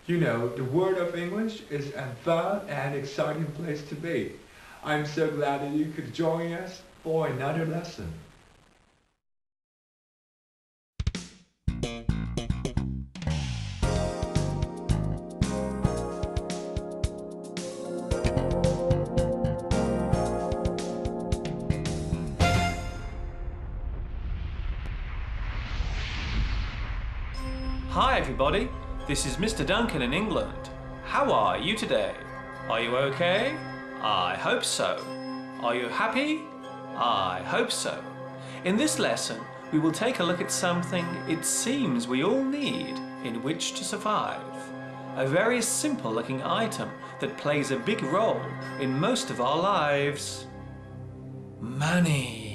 You know, the world of English is a fun and exciting place to be. I'm so glad that you could join us for another lesson. Hi everybody, this is Mr. Duncan in England. How are you today? Are you okay? I hope so. Are you happy? I hope so. In this lesson, we will take a look at something it seems we all need in which to survive. A very simple looking item that plays a big role in most of our lives. Money.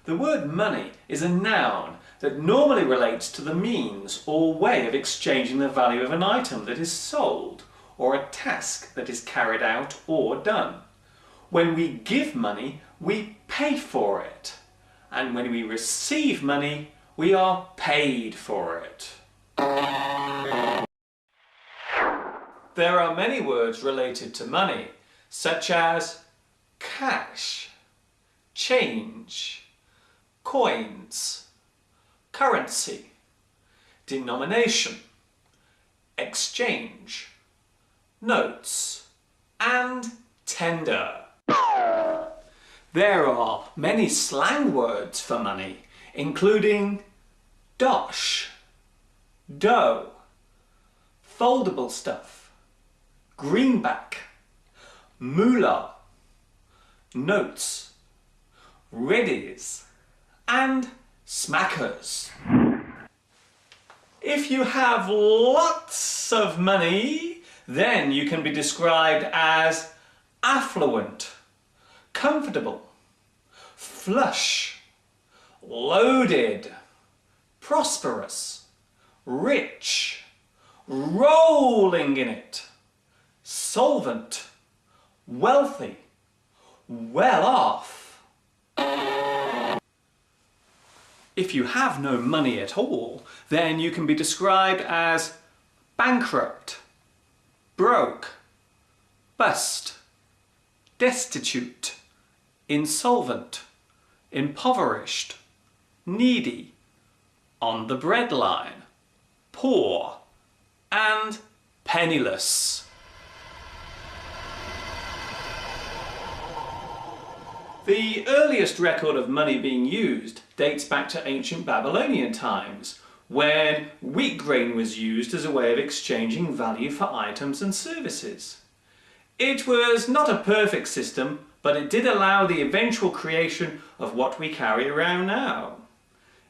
The word money is a noun that normally relates to the means or way of exchanging the value of an item that is sold or a task that is carried out or done. When we give money, we pay for it. And when we receive money, we are paid for it. There are many words related to money, such as cash, change, coins, currency, denomination, exchange, notes, and tender. There are many slang words for money, including dosh, dough, foldable stuff, greenback, moolah, notes, readies, and smackers. If you have lots of money, then you can be described as affluent, comfortable, flush, loaded, prosperous, rich, rolling in it, solvent, wealthy, well off. If you have no money at all, then you can be described as bankrupt, broke, bust, destitute, insolvent, impoverished, needy, on the breadline, poor, and penniless. The earliest record of money being used dates back to ancient Babylonian times, when wheat grain was used as a way of exchanging value for items and services. It was not a perfect system, but it did allow the eventual creation of what we carry around now.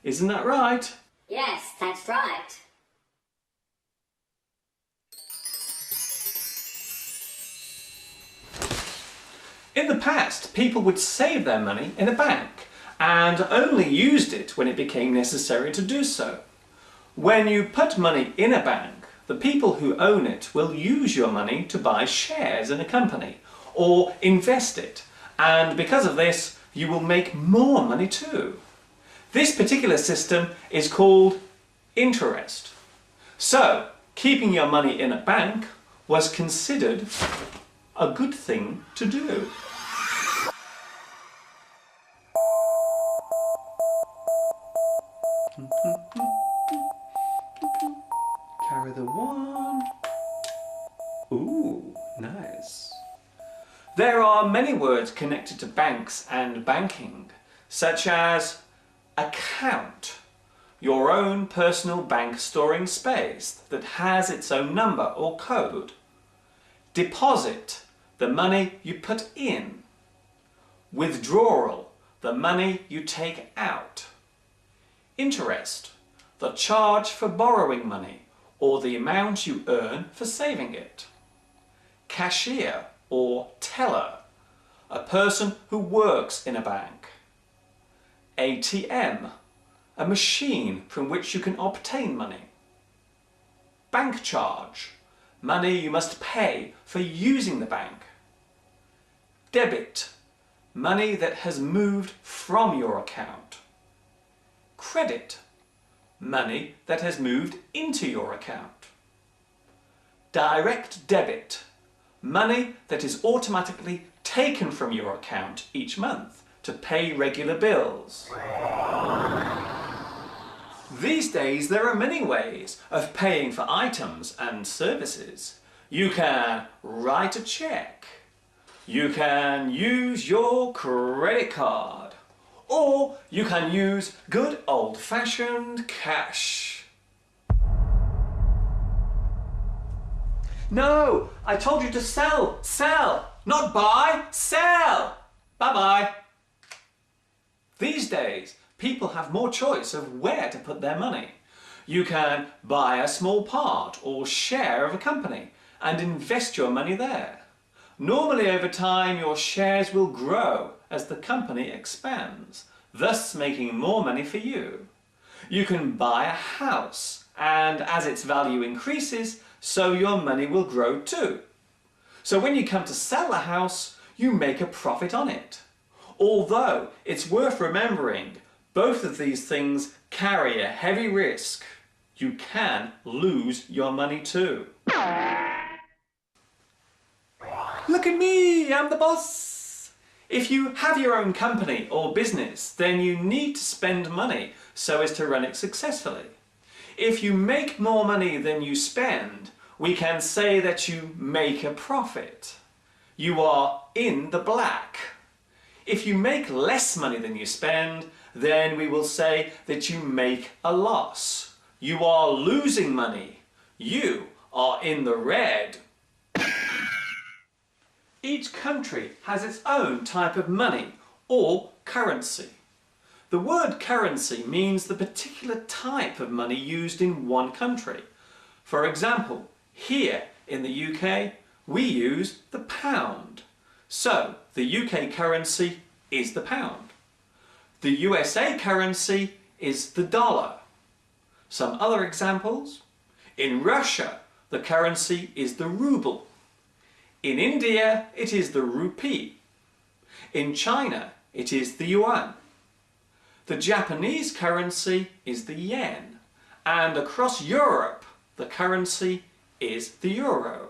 Isn't that right? Yes, that's right. In the past, people would save their money in a bank and only used it when it became necessary to do so. When you put money in a bank, the people who own it will use your money to buy shares in a company or invest it, and because of this, you will make more money too. This particular system is called interest. So, keeping your money in a bank was considered a good thing to do. Carry the one. Ooh, nice. There are many words connected to banks and banking, such as account, your own personal bank storing space that has its own number or code. Deposit, the money you put in. Withdrawal, the money you take out. Interest, the charge for borrowing money or the amount you earn for saving it. Cashier or teller, a person who works in a bank. ATM, a machine from which you can obtain money. Bank charge, money you must pay for using the bank. Debit, money that has moved from your account. Credit, money that has moved into your account. Direct debit, money that is automatically taken from your account each month to pay regular bills. These days there are many ways of paying for items and services. You can write a check, you can use your credit card, or you can use good old-fashioned cash. No, I told you to sell, not buy, sell. Bye-bye. These days, people have more choice of where to put their money. You can buy a small part or share of a company and invest your money there. Normally over time your shares will grow as the company expands, thus making more money for you. You can buy a house, and as its value increases, so your money will grow too. So when you come to sell the house, you make a profit on it. Although it's worth remembering, both of these things carry a heavy risk. You can lose your money too. Look at me, I'm the boss! If you have your own company or business, then you need to spend money so as to run it successfully. If you make more money than you spend, we can say that you make a profit. You are in the black. If you make less money than you spend, then we will say that you make a loss. You are losing money. You are in the red. Each country has its own type of money or currency. The word currency means the particular type of money used in one country. For example, here in the UK, we use the pound. So, the UK currency is the pound. The USA currency is the dollar. Some other examples. In Russia, the currency is the ruble. In India, it is the rupee. In China, it is the yuan. The Japanese currency is the yen. And across Europe, the currency is the euro.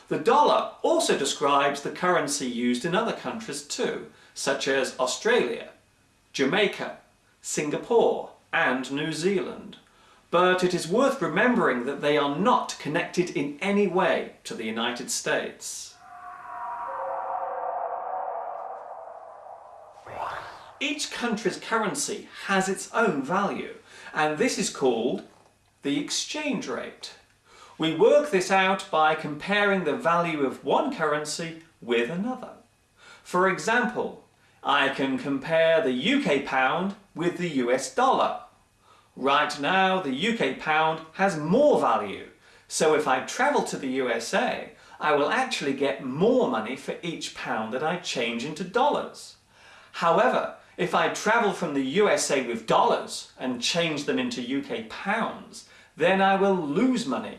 The dollar also describes the currency used in other countries too, such as Australia, Jamaica, Singapore and New Zealand. But it is worth remembering that they are not connected in any way to the United States. Each country's currency has its own value, and this is called the exchange rate. We work this out by comparing the value of one currency with another. For example, I can compare the UK pound with the US dollar. Right now, the UK pound has more value, so if I travel to the USA, I will actually get more money for each pound that I change into dollars. However, if I travel from the USA with dollars and change them into UK pounds, then I will lose money.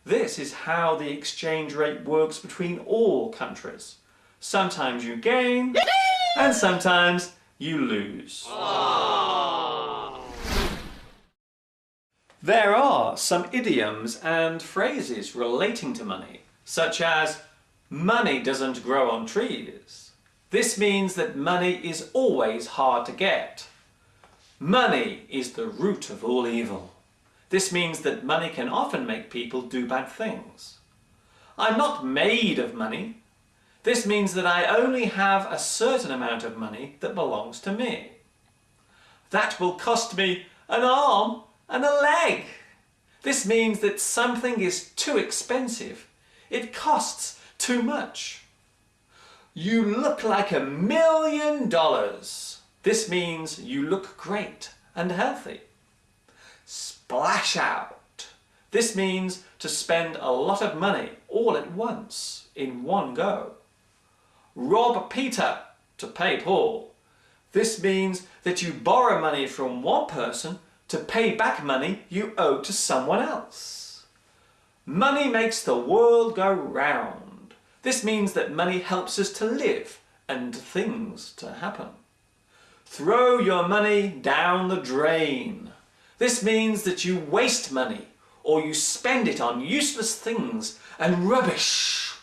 This is how the exchange rate works between all countries. Sometimes you gain, and sometimes you lose. There are some idioms and phrases relating to money, such as, money doesn't grow on trees. This means that money is always hard to get. Money is the root of all evil. This means that money can often make people do bad things. I'm not made of money. This means that I only have a certain amount of money that belongs to me. That will cost me an arm and a leg. This means that something is too expensive. It costs too much. You look like $1 million. This means you look great and healthy. Splash out. This means to spend a lot of money all at once, in one go. Rob Peter to pay Paul. This means that you borrow money from one person to pay back money you owe to someone else. Money makes the world go round. This means that money helps us to live and things to happen. Throw your money down the drain. This means that you waste money or you spend it on useless things and rubbish.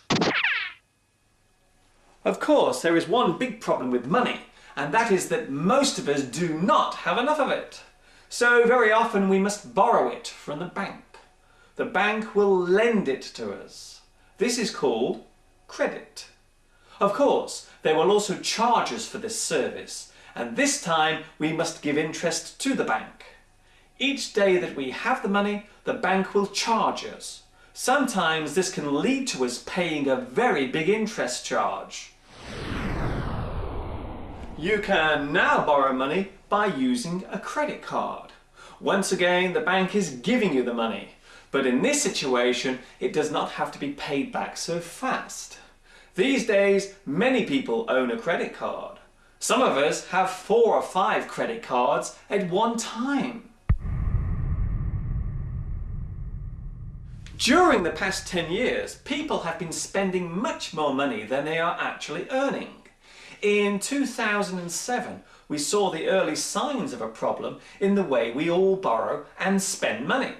Of course, there is one big problem with money, and that is that most of us do not have enough of it. So very often we must borrow it from the bank. The bank will lend it to us. This is called credit. Of course, they will also charge us for this service, and this time we must give interest to the bank. Each day that we have the money, the bank will charge us. Sometimes this can lead to us paying a very big interest charge. You can now borrow money by using a credit card. Once again, the bank is giving you the money, but in this situation, it does not have to be paid back so fast. These days, many people own a credit card. Some of us have 4 or 5 credit cards at one time. During the past 10 years, people have been spending much more money than they are actually earning. In 2007, we saw the early signs of a problem in the way we all borrow and spend money.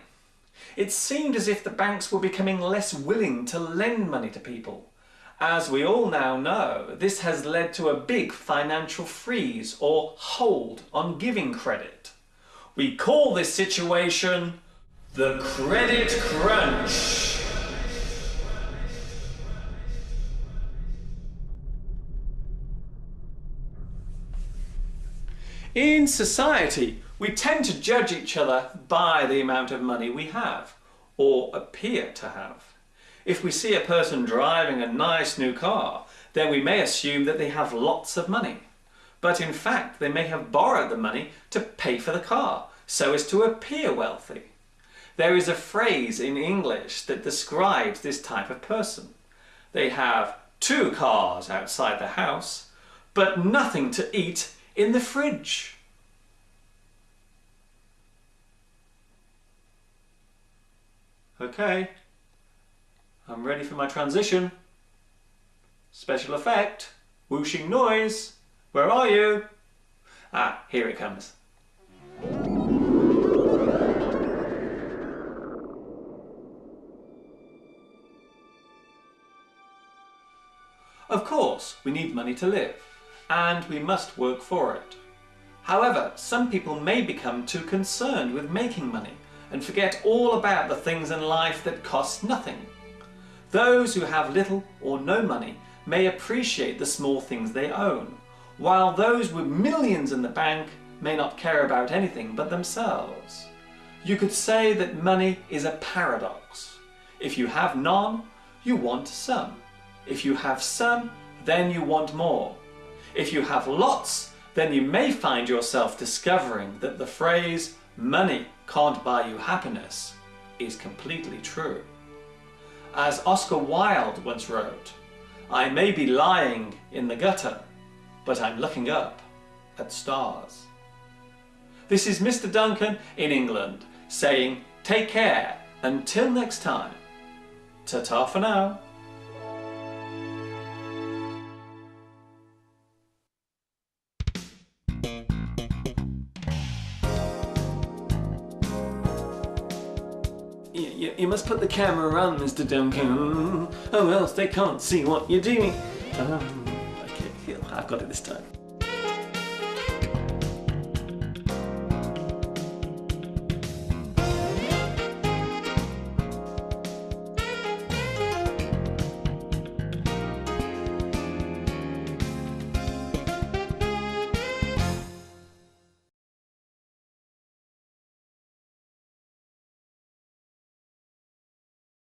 It seemed as if the banks were becoming less willing to lend money to people. As we all now know, this has led to a big financial freeze or hold on giving credit. We call this situation the credit crunch. In society, we tend to judge each other by the amount of money we have, or appear to have. If we see a person driving a nice new car, then we may assume that they have lots of money. But in fact, they may have borrowed the money to pay for the car, so as to appear wealthy. There is a phrase in English that describes this type of person. They have 2 cars outside the house, but nothing to eat in the fridge. Okay, I'm ready for my transition. Special effect, whooshing noise. Where are you? Ah, here it comes. Of course, we need money to live, and we must work for it. However, some people may become too concerned with making money and forget all about the things in life that cost nothing. Those who have little or no money may appreciate the small things they own, while those with millions in the bank may not care about anything but themselves. You could say that money is a paradox. If you have none, you want some. If you have some, then you want more. If you have lots, then you may find yourself discovering that the phrase, "money can't buy you happiness," is completely true. As Oscar Wilde once wrote, "I may be lying in the gutter, but I'm looking up at stars." This is Mr. Duncan in England saying, take care until next time. Ta-ta for now. You must put the camera on, Mr. Duncan, or else they can't see what you're doing. Okay, I've got it this time.